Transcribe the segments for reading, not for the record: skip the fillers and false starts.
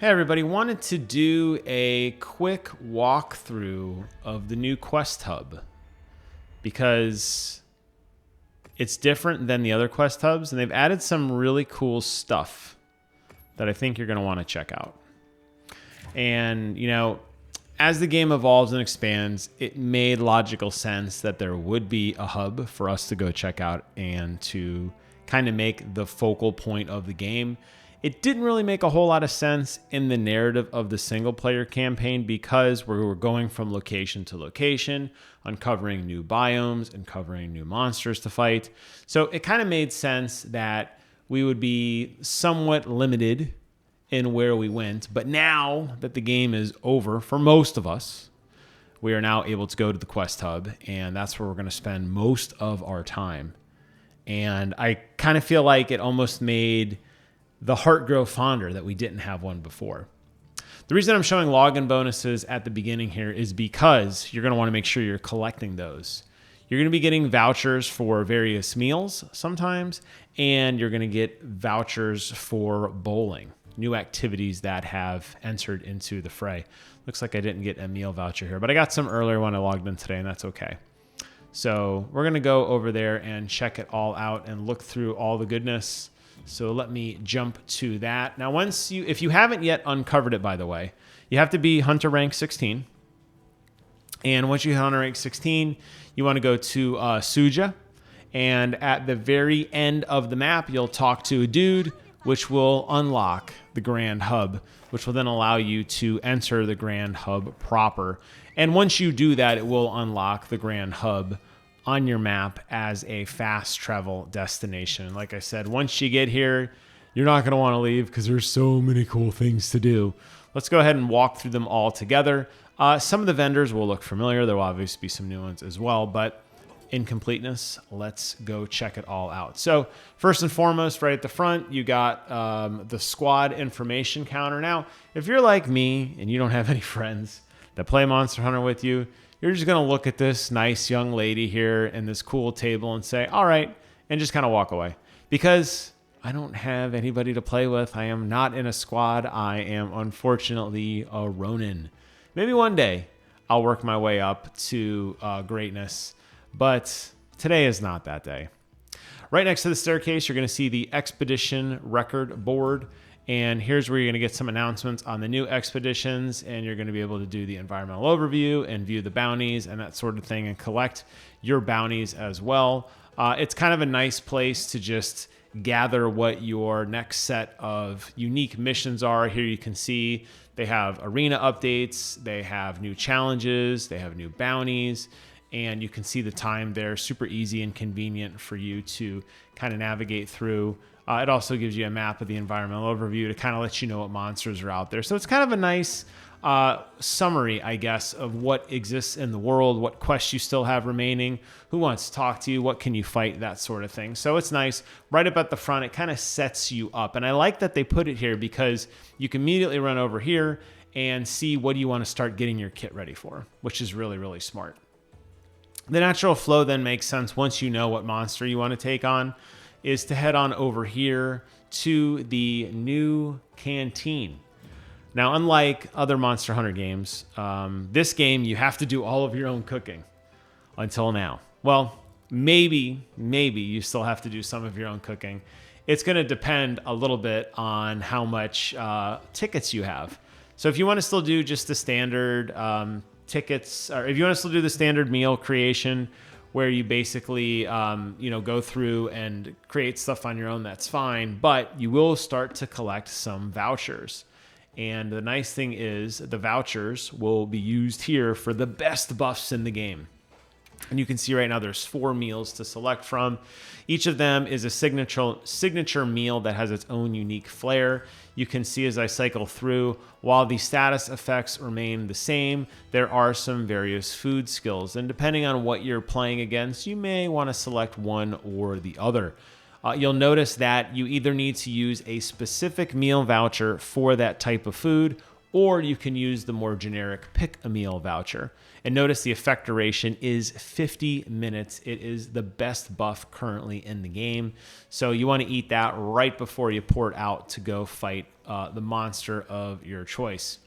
Hey everybody, wanted to do a quick walkthrough of the new Quest Hub because it's different than the other Quest Hubs and they've added some really cool stuff that I think you're going to want to check out. And, you know, as the game evolves and expands, it made logical sense that there would be a hub for us to go check out and to kind of make the focal point of the game. It didn't really make a whole lot of sense in the narrative of the single player campaign because we were going from location to location, uncovering new biomes, uncovering new monsters to fight. So it kind of made sense that we would be somewhat limited in where we went. But now that the game is over for most of us, we are now able to go to the Quest Hub, and that's where we're going to spend most of our time. And I kind of feel like it almost made the heart grow fonder that we didn't have one before. The reason I'm showing login bonuses at the beginning here is because you're going to want to make sure you're collecting those. You're going to be getting vouchers for various meals sometimes, and you're going to get vouchers for bowling, new activities that have entered into the fray. Looks like I didn't get a meal voucher here, but I got some earlier when I logged in today, and that's okay. So we're going to go over there and check it all out and look through all the goodness. So let me jump to that. Now, if you haven't yet uncovered it, by the way, you have to be Hunter rank 16. And once you hit Hunter rank 16, you want to go to Suja. And at the very end of the map, you'll talk to a dude, which will unlock the Grand Hub, which will then allow you to enter the Grand Hub proper. And once you do that, it will unlock the Grand Hub on your map as a fast travel destination. Like I said, once you get here, you're not going to want to leave because there's so many cool things to do. Let's go ahead and walk through them all together. Some of the vendors will look familiar. There will obviously be some new ones as well, but in completeness, let's go check it all out. So first and foremost, right at the front, you got the squad information counter. Now, if you're like me and you don't have any friends that play Monster Hunter with you, you're just going to look at this nice young lady here and this cool table and say, all right, and just kind of walk away. Because I don't have anybody to play with. I am not in a squad. I am unfortunately a Ronin. Maybe one day I'll work my way up to greatness, but today is not that day. Right next to the staircase, you're going to see the Expedition Record Board. And here's where you're going to get some announcements on the new expeditions, and you're going to be able to do the environmental overview and view the bounties and that sort of thing and collect your bounties as well. It's kind of a nice place to just gather what your next set of unique missions are. Here you can see they have arena updates, they have new challenges, they have new bounties, and you can see the time there. Super easy and convenient for you to kind of navigate through. It also gives you a map of the environmental overview to kind of let you know what monsters are out there. So it's kind of a nice summary, I guess, of what exists in the world, what quests you still have remaining, who wants to talk to you, what can you fight, that sort of thing. So it's nice. Right up at the front, it kind of sets you up. And I like that they put it here because you can immediately run over here and see what do you want to start getting your kit ready for, which is really, really smart. The natural flow then makes sense once you know what monster you want to take on, is to head on over here to the new Canteen. Now, unlike other Monster Hunter games, this game, you have to do all of your own cooking until now. Well, maybe you still have to do some of your own cooking. It's going to depend a little bit on how much tickets you have. So if you want to still do just the standard tickets, or if you want to still do the standard meal creation, where you basically, go through and create stuff on your own, that's fine. But you will start to collect some vouchers. And the nice thing is the vouchers will be used here for the best buffs in the game. And you can see right now there's 4 meals to select from. Each of them is a signature meal that has its own unique flair. You can see as I cycle through, while the status effects remain the same, there are some various food skills. And depending on what you're playing against, you may want to select one or the other. You'll notice that you either need to use a specific meal voucher for that type of food, or you can use the more generic pick a meal voucher. And notice the effect duration is 50 minutes. It is the best buff currently in the game. So you want to eat that right before you port out to go fight the monster of your choice.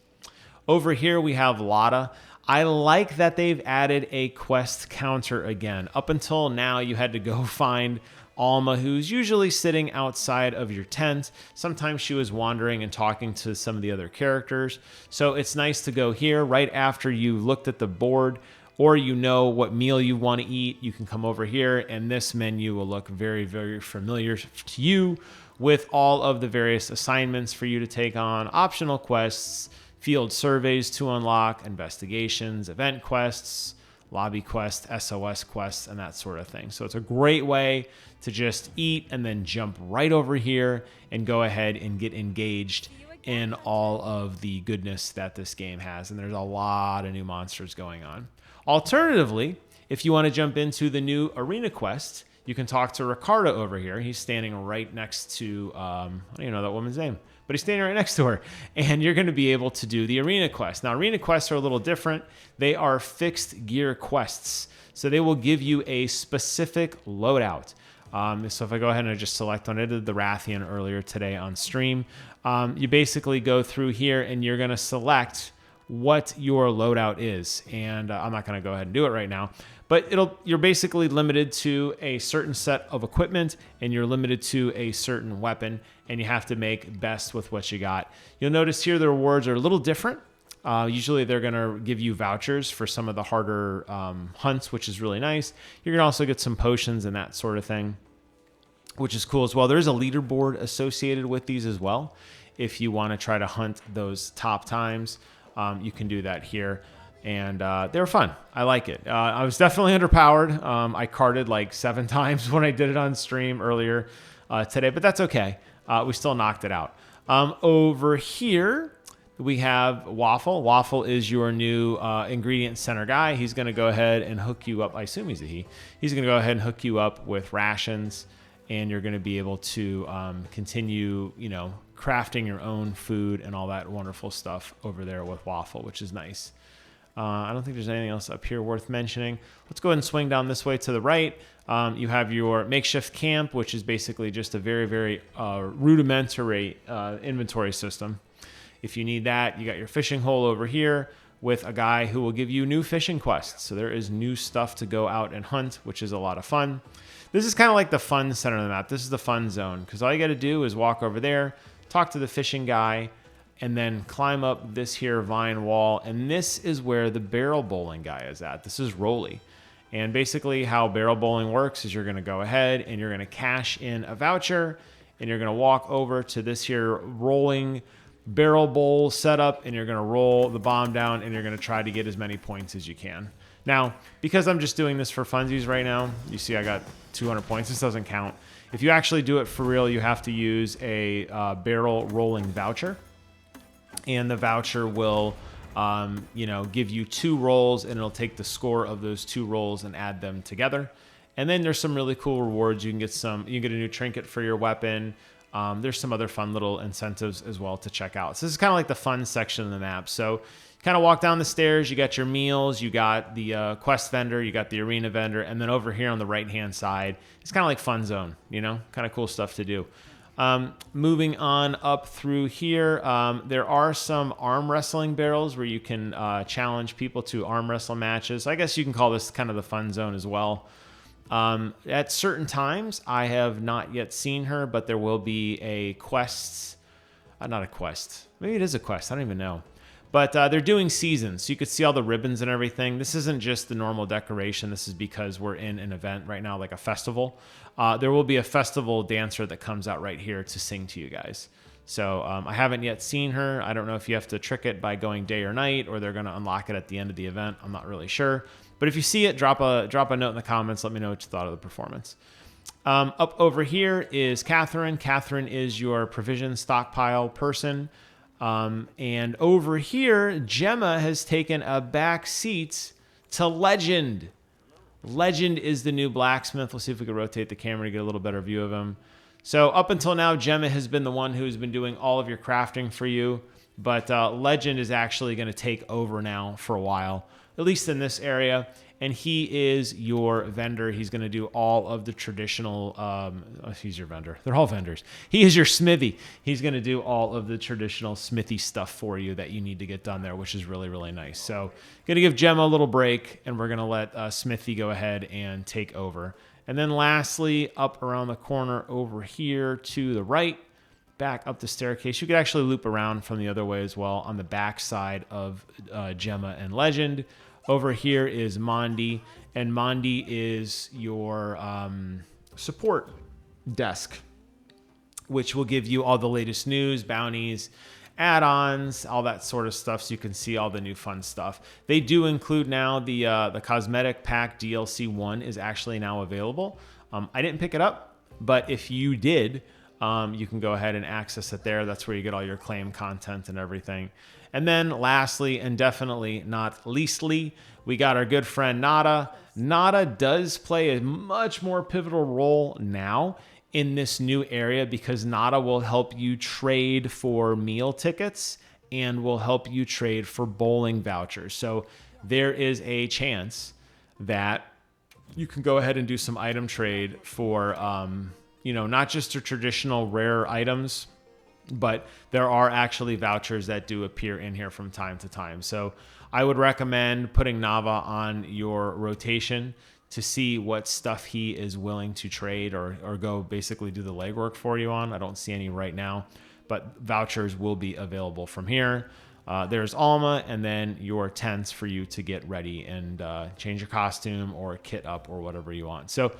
Over here, we have Lotta. I like that they've added a quest counter again. Up until now, you had to go find Alma, who's usually sitting outside of your tent. Sometimes she was wandering and talking to some of the other characters. So it's nice to go here right after you looked at the board, or you know what meal you want to eat. You can come over here, and this menu will look very, very familiar to you with all of the various assignments for you to take on, optional quests, field surveys to unlock, investigations, event quests, lobby quests, SOS quests, and that sort of thing. So it's a great way to just eat and then jump right over here and go ahead and get engaged in all of the goodness that this game has. And there's a lot of new monsters going on. Alternatively, if you want to jump into the new arena quest, you can talk to Ricardo over here. He's standing right next to, I don't even know that woman's name, but he's standing right next to her, and you're going to be able to do the arena quest. Now, arena quests are a little different. They are fixed gear quests, so they will give you a specific loadout. So if I go ahead and I just select on it, I did the Rathian earlier today on stream. You basically go through here, and you're going to select what your loadout is, and I'm not going to go ahead and do it right now. But you're basically limited to a certain set of equipment, and you're limited to a certain weapon, and you have to make best with what you got. You'll notice here the rewards are a little different. Usually they're going to give you vouchers for some of the harder hunts, which is really nice. You're going to also get some potions and that sort of thing, which is cool as well. There's a leaderboard associated with these as well. If you want to try to hunt those top times, you can do that here. And they were fun. I like it. I was definitely underpowered. I carded like 7 times when I did it on stream earlier today, but that's okay. We still knocked it out. Over here, we have Waffle. Waffle is your new ingredient center guy. He's going to go ahead and hook you up. I assume he's a he. He's going to go ahead and hook you up with rations, and you're going to be able to continue, crafting your own food and all that wonderful stuff over there with Waffle, which is nice. I don't think there's anything else up here worth mentioning. Let's go ahead and swing down this way to the right. You have your makeshift camp, which is basically just a very, very rudimentary inventory system. If you need that, you got your fishing hole over here with a guy who will give you new fishing quests. So there is new stuff to go out and hunt, which is a lot of fun. This is kind of like the fun center of the map. This is the fun zone, because all you got to do is walk over there, talk to the fishing guy, and then climb up this here vine wall. And this is where the barrel bowling guy is at. This is Rolly. And basically how barrel bowling works is you're going to go ahead and you're going to cash in a voucher, and you're going to walk over to this here rolling barrel bowl setup, and you're going to roll the bomb down, and you're going to try to get as many points as you can. Now, because I'm just doing this for funsies right now, you see I got 200 points. This doesn't count. If you actually do it for real, you have to use a barrel rolling voucher. And the voucher will, give you 2 rolls, and it'll take the score of those 2 rolls and add them together. And then there's some really cool rewards. You can get a new trinket for your weapon. There's some other fun little incentives as well to check out. So this is kind of like the fun section of the map. So you kind of walk down the stairs, you got your meals, you got the quest vendor, you got the arena vendor, and then over here on the right-hand side, it's kind of like fun zone, kind of cool stuff to do. Moving on up through here, there are some arm wrestling barrels where you can challenge people to arm wrestle matches. I guess you can call this kind of the fun zone as well. At certain times, I have not yet seen her, but there will be a quest. Not a quest. Maybe it is a quest. I don't even know. But they're doing seasons, so you could see all the ribbons and everything. This isn't just the normal decoration. This is because we're in an event right now, like a festival. There will be a festival dancer that comes out right here to sing to you guys. So I haven't yet seen her. I don't know if you have to trick it by going day or night, or they're going to unlock it at the end of the event. I'm not really sure. But if you see it, drop a note in the comments. Let me know what you thought of the performance. Up over here is Catherine. Catherine is your provision stockpile person. And over here, Gemma has taken a back seat to Legend. Legend is the new Blacksmith. Let's see if we can rotate the camera to get a little better view of him. So up until now, Gemma has been the one who's been doing all of your crafting for you. But Legend is actually going to take over now for a while, at least in this area. and he is your vendor. He's going to do all of the traditional, he's your vendor. They're all vendors. He is your smithy. He's going to do all of the traditional smithy stuff for you that you need to get done there, which is really, really nice. So going to give Gemma a little break, and we're going to let Smithy go ahead and take over. And then lastly, up around the corner over here to the right, back up the staircase. You could actually loop around from the other way as well on the back side of Gemma and Legend. Over here is Mondi, and Mondi is your support desk, which will give you all the latest news, bounties, add-ons, all that sort of stuff, so you can see all the new fun stuff. They do include now the cosmetic pack DLC 1 is actually now available. I didn't pick it up, but if you did, you can go ahead and access it there. That's where you get all your claim content and everything. And then lastly, and definitely not leastly, we got our good friend Nada. Nada does play a much more pivotal role now in this new area because Nada will help you trade for meal tickets and will help you trade for bowling vouchers. So there is a chance that you can go ahead and do some item trade for, not just the traditional rare items, but there are actually vouchers that do appear in here from time to time. So I would recommend putting Nava on your rotation to see what stuff he is willing to trade or go basically do the legwork for you on. I don't see any right now, but vouchers will be available from here. There's Alma, and then your tents for you to get ready and change your costume or kit up or whatever you want. So